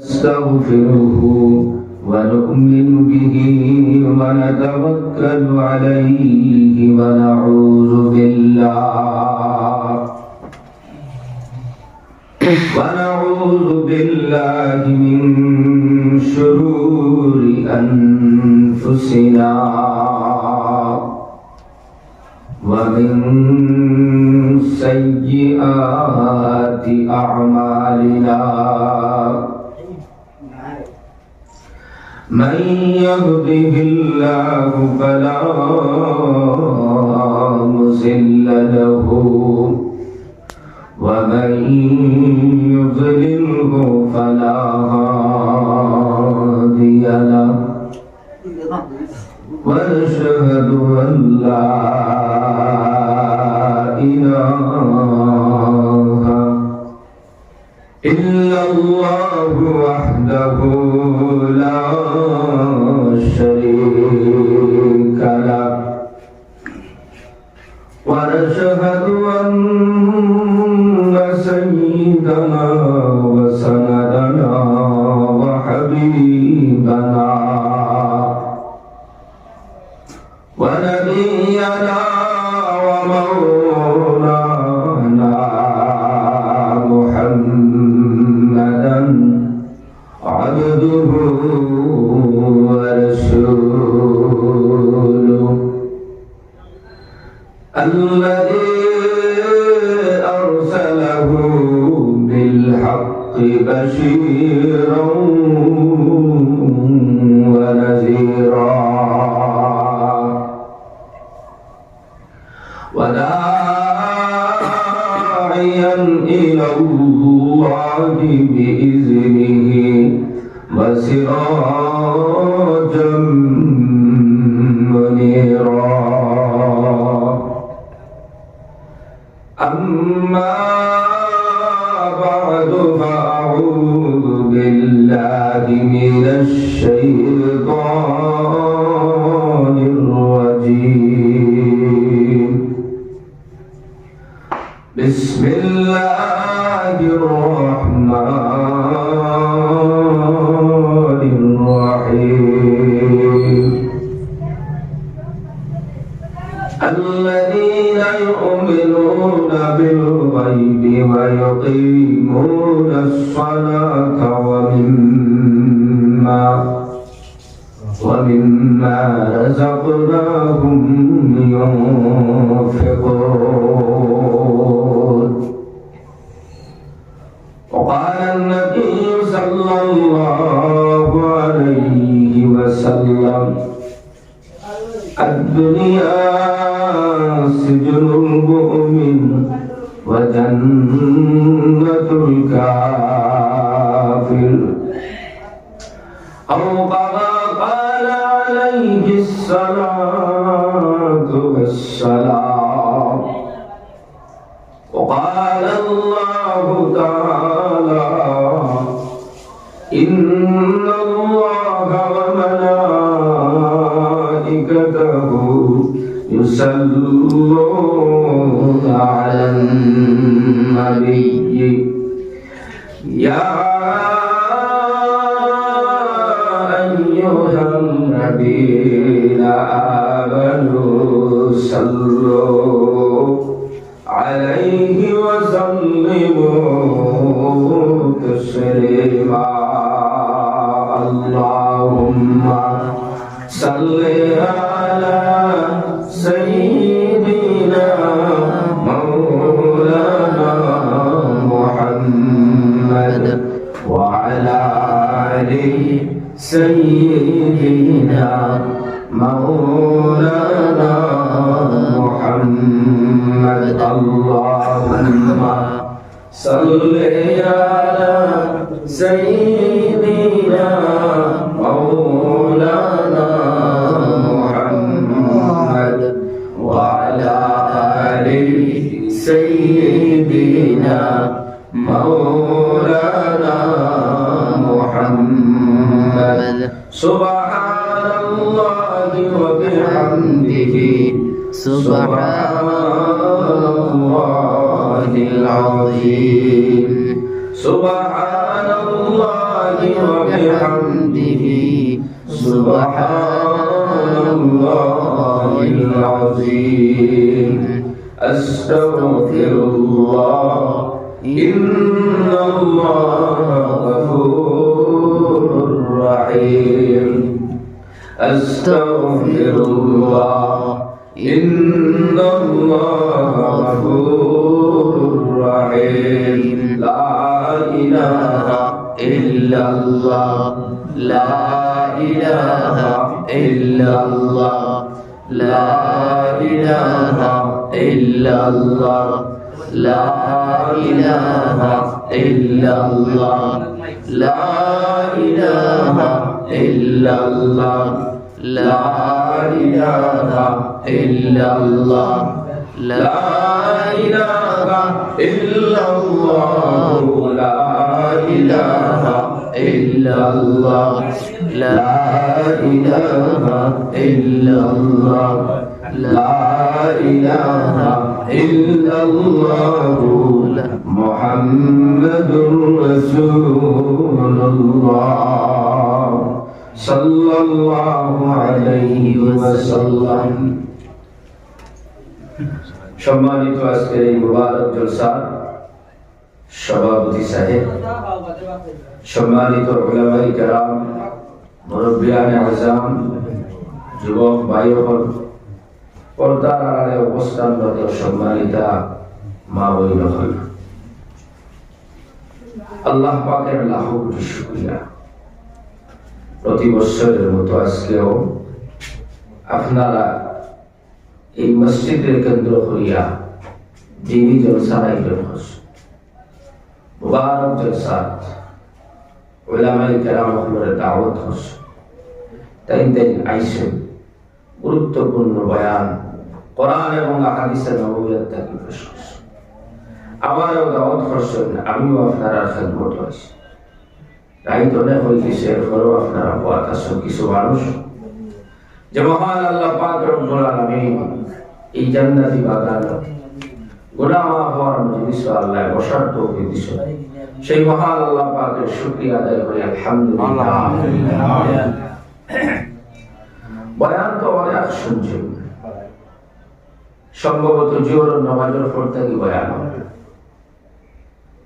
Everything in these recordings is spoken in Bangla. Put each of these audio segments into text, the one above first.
نستغفره ونؤمن به ونتوكل عليه ونعوذ بالله من شرور أنفسنا ومن سيئات أعمالنا من يهده الله فلا مضل له ومن يضلله فلا هادي له ونشهد أن لا إله إلا الله وحده لا شريك له ونشهد أن سيدنا وسندنا وحبيبنا ونبينا ومولانا محمدا عبده ورسوله الذي أرسله بالحق بشيرا ونذيرا وداعيا إلى الله بإذنه وسراجا منيرا أما بعد فأعوذ بالله من الشيطان الرجيم بسم الله الرحمن الرحيم الذين يؤمنون بالغيب ويقيمون الصلاة ومما رزقناهم ينفقون وقال النبي صلى الله عليه وسلم الدنيا سجن المؤمن وجنة الكافر أو كما قال عليه الصلاة والسلام وقال الله تعالى إن الله وملائكته يصلون على النبي يا أيها الذين آمنوا صلوا عليه وسلموا تسليما اللهم صل على سيدنا مولانا محمد وعلى آل سيدنا مولانا محمد اللهم صل على سيدنا مولانا محمد وعلى آل سيدنا مولانا محمد سبحان الله وبحمده سبحان الله العظيم سبحان الله وبحمده سبحان الله العظيم أستغفر الله إن الله غفور رحيم أستغفر الله إن الله غفور رحيم لا إله إلا الله لا إله إلا الله لا إله إلا الله لا إله إلا الله لا إله إلا الله لا إله إلا الله لا إله إلا الله لا إله إلا الله لا إله إلا الله لا إله إلا الله محمد رسول الله صلى الله عليه وسلم সম্মানিত আজকের এই মুবারক জলসার সভাপতি সাহেব, সম্মানিত উলামায়ে কেরাম, মুরব্বিয়ানে আযম, যুবক ভাই ও পর্দার আড়ালে অবস্থানরত সম্মানিতা মা বোনেরা, আল্লাহ পাকের লাখ কোটি শুকরিয়া। প্রতি বছরের মতো আজকেও আপনারা এই মসজিদের কেন্দ্র করিয়া দিনী জলসার আয়োজন করছেন। মুবারক জলসা উলামায়ে কেরামের দাওয়াত করছেন, তাই আইসেন গুরুত্বপূর্ণ বয়ান কোরআন এবং হাদিসের নবুয়ত থেকে পেশ করছেন। আমারও দাওয়াত করছেন, আমিও আপনারা খেদমত করছি। তাই তো অনেক হয়ে গেছে, এরপরেও আপনারা পথ আসেন কিছু মানুষ যে মহান আল্লাহ পাক রব্বুল আলামিন এই জান্নাতি বাগান গুনাহ মাফ হওয়ার মজলিস আল্লাহ বসার তৌফিক দিয়েছেন। সেই মহান আল্লাহ পাকের শুকরিয়া আদায় করি আলহামদুলিল্লাহ। বয়ান তো অনেক শুনছেন, সম্ভবত জিওর নামাজের পর থেকে বয়ান হবে।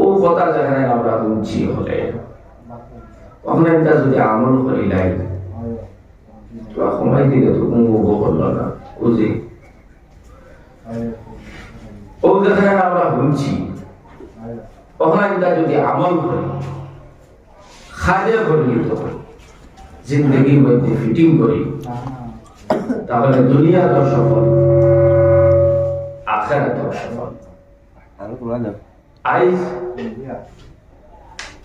ও কথা যেখানে আমরা শুনছি হলে ওখানে যদি আমল করি নাই সময় দিলে তো কোনো করলো না বুঝি। ও যেখানে আমরা শুনছি ওখানে যদি আমল করি, খাজে পরিণত করি, জিন্দগির মধ্যে ফিটিং করি, তাহলে দুনিয়া তো সফল, আখিরাত সফল। আইজ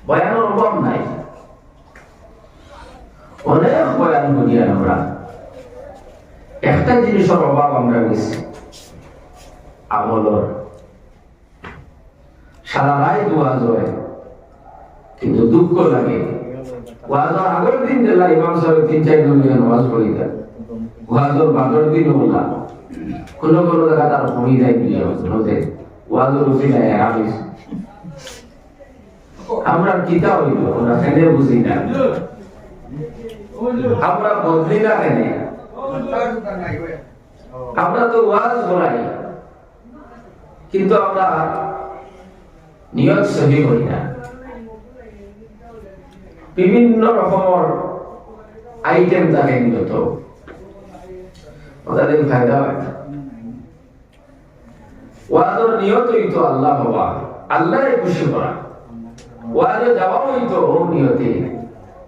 বয়ানের অভাব নাই, অনেক বয়ান করি আমরা। একটা জিনিসের অভাব আমরা গেছি, আমলর। সারা রায় ওয়াজ হয়, কিন্তু দুঃখ লাগে ওয়াজের আগের দিন জেলা ইমাম সাহেব 3-4 জন ওয়াজ করি দেন, ওয়াজের বাগের দিন ওলা কোন কোন জায়গা তার কমি যায় দিয়ে হতে ওয়াজের উঠি যায় আমিস। আমরা কিতা হইল ওরা কেনে বুঝি না, আমরা বদলি না কেনে, আমরা তো ওয়াজ করাই কিন্তু আমরা নিয়ত সহি করি না। বিভিন্ন রকমের আইটেম থাকে নিয়ত, ওদের ফায়দা হয় না। ওয়াজের নিয়ত হইতো আল্লাহ হওয়া, আল্লাহরে খুশি করা। ওয়াজে যাওয়া হইতো ও নিয়তে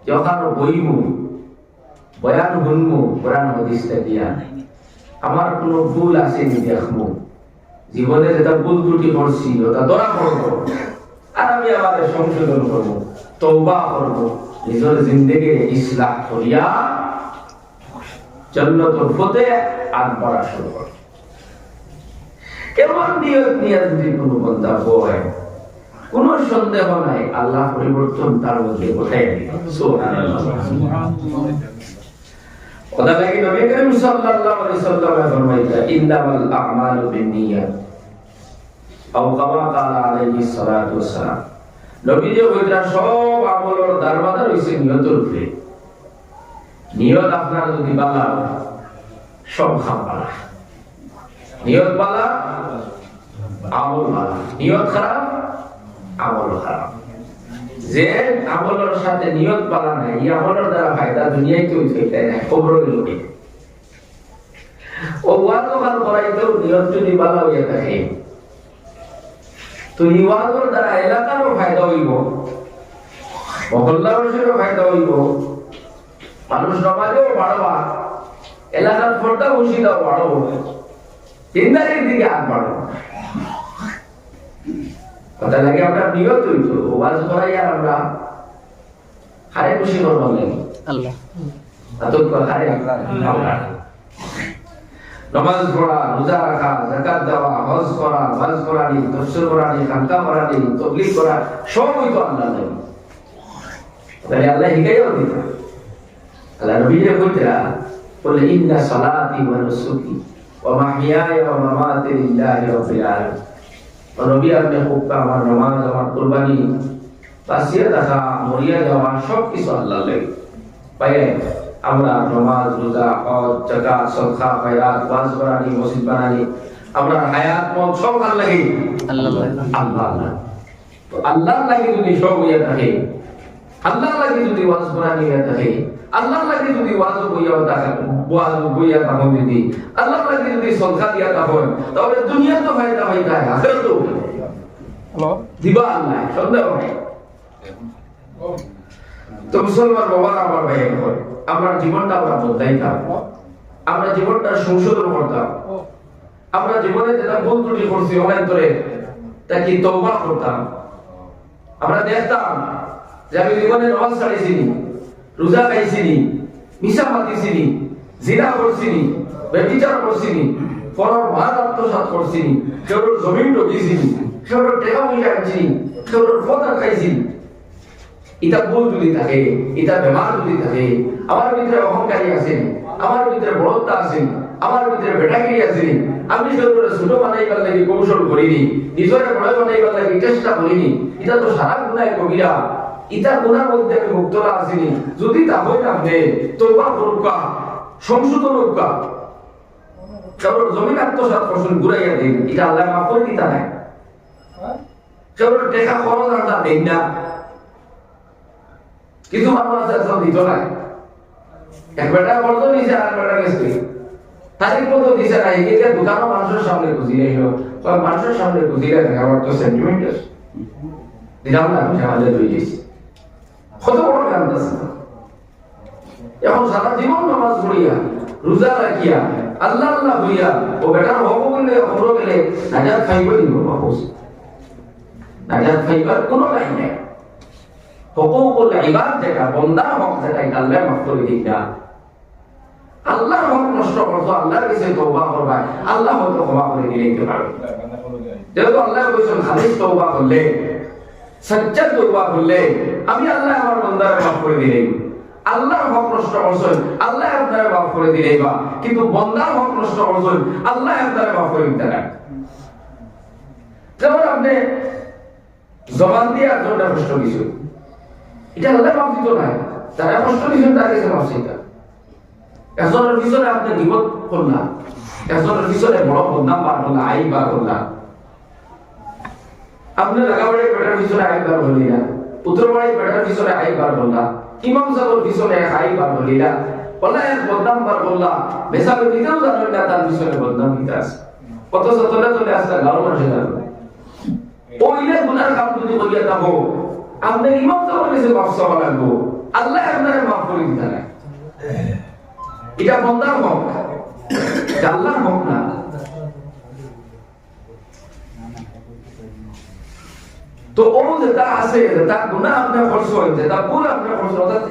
যখন বইমু বয়ান শুনমু কোরআন হাদিস দিয়া আমার কোনো ভুল আছে নি দেখমু, জীবনে যেটা ভুল ত্রুটি করছি ওটা ধরা পড়বো, আর আমি আমাদের সংশোধন করবো, তওবা করবো, নিজের জিন্দেগি ইসলাহ করিয়া জান্নাতুল পথে আগবাড়া শুরু করব। কেমন নিয়ত নিয়ে যদি কোনো বান্দা হয়, কোন সন্দেহ নাই আল্লাহ পরিবর্তন তার মধ্যে ঘটায় দিবেন। সুবহানাল্লাহ। কথা লাগি নবী করিম সাল্লাল্লাহু আলাইহি ওয়াসাল্লাম ফরমাইতা ইন্নামাল আ'মালু বিন্নিয়াত আও কামা ক্বালা আলাইহি সাল্লাতু ওয়াসসালাম। নবীজি কইরা সব আমলের দরওয়াজা হইছে নিয়তের উপরে। নিয়ত আপনার যদি বালা সব কাম বালা, নিয়ত বালা আমল বালা, নিয়ত খারাপ আমল খারাপ। যে আমলের সাথে নিয়ত বালা নাই, এই আমলের দ্বারা ফায়দা দুনিয়ায় কেউ হইতে নাই, খবর হইল কি ও ওয়াজও কাল করাইতেও নিয়ত যদি বালা হইয়া থাকে, তো এই ওয়াজের দ্বারা এলাকারও ফায়দা হইব, মহল্লাবাসীরও ফায়দা হইব, মানুষ সমাজেও বাড়বা, এলাকার ফোরটা বসিদাও বাড়বো, চিন্তারির দিকে আগ বাড়বো। কথা লাগে আমরা নিয়ত হইত ওয়াজ করাই আর আমরা হারে খুশি করবার লাগে আল্লাহ, নামাজ পড়া, রোজা রাখা, যাকাত দেওয়া, হজ করা, ওয়াজ করানি, তাফসীর করানি, খানকা করানি, তাবলীগ করা, সব হইতো আল্লাহ লাগে। তাহলে আল্লাহ হিকাইও দিত। আল্লাহ নবীকে কইরা বলে ইন্না সালাতি ওয়া নুসুকি ওয়া মাহইয়ায়া ওয়া মামাতি লিল্লাহি রাব্বিল আলামিন। নবী আপনি হুক্কা, আমার নামাজ, আমার কুরবানি, বাসিয়া রাখা, মরিয়া যাওয়া সব কিছু আল্লাহ লাগে। পাই আমরা নামাজ, রোজা, হজ, যাকাত, সদকা, খয়রাত, ওয়াজ করানি, মসজিদ বানানি, আমরা হায়াত মত সব আল্লাহ লাগে। আল্লাহ আল্লাহ তো আল্লাহ লাগে যদি সব হইয়া থাকে, আল্লাহ লাগে যদি ওয়াজ করানি হইয়া থাকে, আল্লাহ লাগে যদি ওয়াজ বইয়া থাকে, ওয়াজ বইয়া থাকে যদি, আল্লাহ লাগে যদি সদকা দিয়া থাকে, তাহলে দুনিয়া তো ফায়দা হই যায়, আখিরাত তো দিবা আল্লাহ, সন্দেহ নাই। তো মুসলমান বাবা আমার ভাই হয়, আমরা জীবনটা আমরা বদলাইতাম, আমরা জীবনটা সংশোধন করতাম, আমরা জীবনে যেটা ভুল ত্রুটি করছি অনেক ধরে তা কি তওবা করতাম। আমরা দেখতাম যে আমি জীবনে নামাজ ছাড়িছিনি, রোজা খাইছিনি, মিশা মাতিছিনি, জিনা করছিনি, ব্যভিচার করছিনি, পরের মাল আত্মসাৎ করছিনি, কেউর জমিন ঢুকিয়েছিনি, কেউর টাকা পয়সা আনছিনি, কেউর ফদা খাইছিনি। ইটা ভুল যদি থাকে, ইটা বেমার যদি থাকে, আমার ভিতরে অহংকারী আছেন, আমার ভিতরে বড়ত্বা আছেন, আমার ভিতরে বেটাগিরি আছেন, আমি সেগুলো ছোট বানাইবার লাগি কৌশল করিনি, নিজরে বড় বানাইবার লাগি চেষ্টা করিনি, এটা তো সারা গুনায় কবিরা। ইটা গুনার মধ্যে আমি মুক্তরা আসিনি। যদি তা হয় না আপনি তওবা করুকা, সংশোধন হোকা, কেবল জমিন আত্মসাৎ করছেন ঘুরাইয়া দিন, এটা আল্লাহ মাফ করে দিতা নাই। কেবল টেকা খরচ আনতা দেন না, কিছু মানুষ আছে দিত নাই, এক বেটা বলতো নিচে আর বেটা গেছে তারিখ মতো দিছে নাই, এটা দোকানও মানুষের সামনে বুঝিয়ে এলো, মানুষের সামনে বুঝিয়ে আমার তো সেন্টিমেন্ট আছে দিলাম না, আমি আমাদের দুই দিয়েছি কত বড় কাম আছে। এখন সারা জীবন নামাজ পড়িয়া, রোজা রাখিয়া, আল্লাহ আল্লাহ হইয়া ও বেটার হব বললে খবর গেলে নাজাত খাইবে দিব, নাজাত খাইবার কোনো লাইন নেই। হুকুকুল ইবাদ যেটা, বান্দার হক যেটা, এটা আল্লাহ মাফ করে দিন না। আল্লাহর হক নষ্ট করছো, আল্লাহর কাছে তওবা করবা, আল্লাহ হয়তো ক্ষমা করে দিতে পারবে। যেহেতু আল্লাহ বলেছেন খালিস তওবা করলে, সচ্চা তওবা করলে আমি আল্লাহ আমার বান্দার মাফ করে দিলেই। আল্লাহর হক নষ্ট করছেন, আল্লাহ আপনার মাফ করে দিলেই বা, কিন্তু বান্দার হক নষ্ট করছেন, আল্লাহ আপনার মাফ করে দিতে না। যেমন আপনি জবান দিয়ে একজনটা কষ্ট কিছু, এটা আল্লাহ মাফ দিত না, যারা কষ্ট দিয়েছেন তার কাছে মাফ চাইতা। একজনের পিছনে আপনি গীবত করলাম, একজনের পিছনে বড় বদনাম বার করলাম, আইব বার করলাম, আপনি লাগাবাড়ি বেটার পিছনে আইব বার হলিলা, উত্তরবাড়ি বেটার পিছনে আইব বার করলাম, ইমাম সাহেবের পিছনে আইব বার হলিলা, বলা এক বদনাম বার করলাম, বেসাবে দিতেও জানেন না তার পিছনে বদনাম দিতে আছে, কত চলে চলে আসলে গাঁর মানুষের জানবে। ওইলে গুনার কাম যদি করিয়া থাকো, আপনি ইমাম সাহেবের কাছে মাফ চাওয়া লাগবো, আল্লাহ আপনার মাফ করে দিতে না। এটা বান্দার হক, আল্লাহর হক না। তো ও যেটা আছে, যেটা গুনাহ আপনি করছেন, যেটা ভুল আপনি করছেন,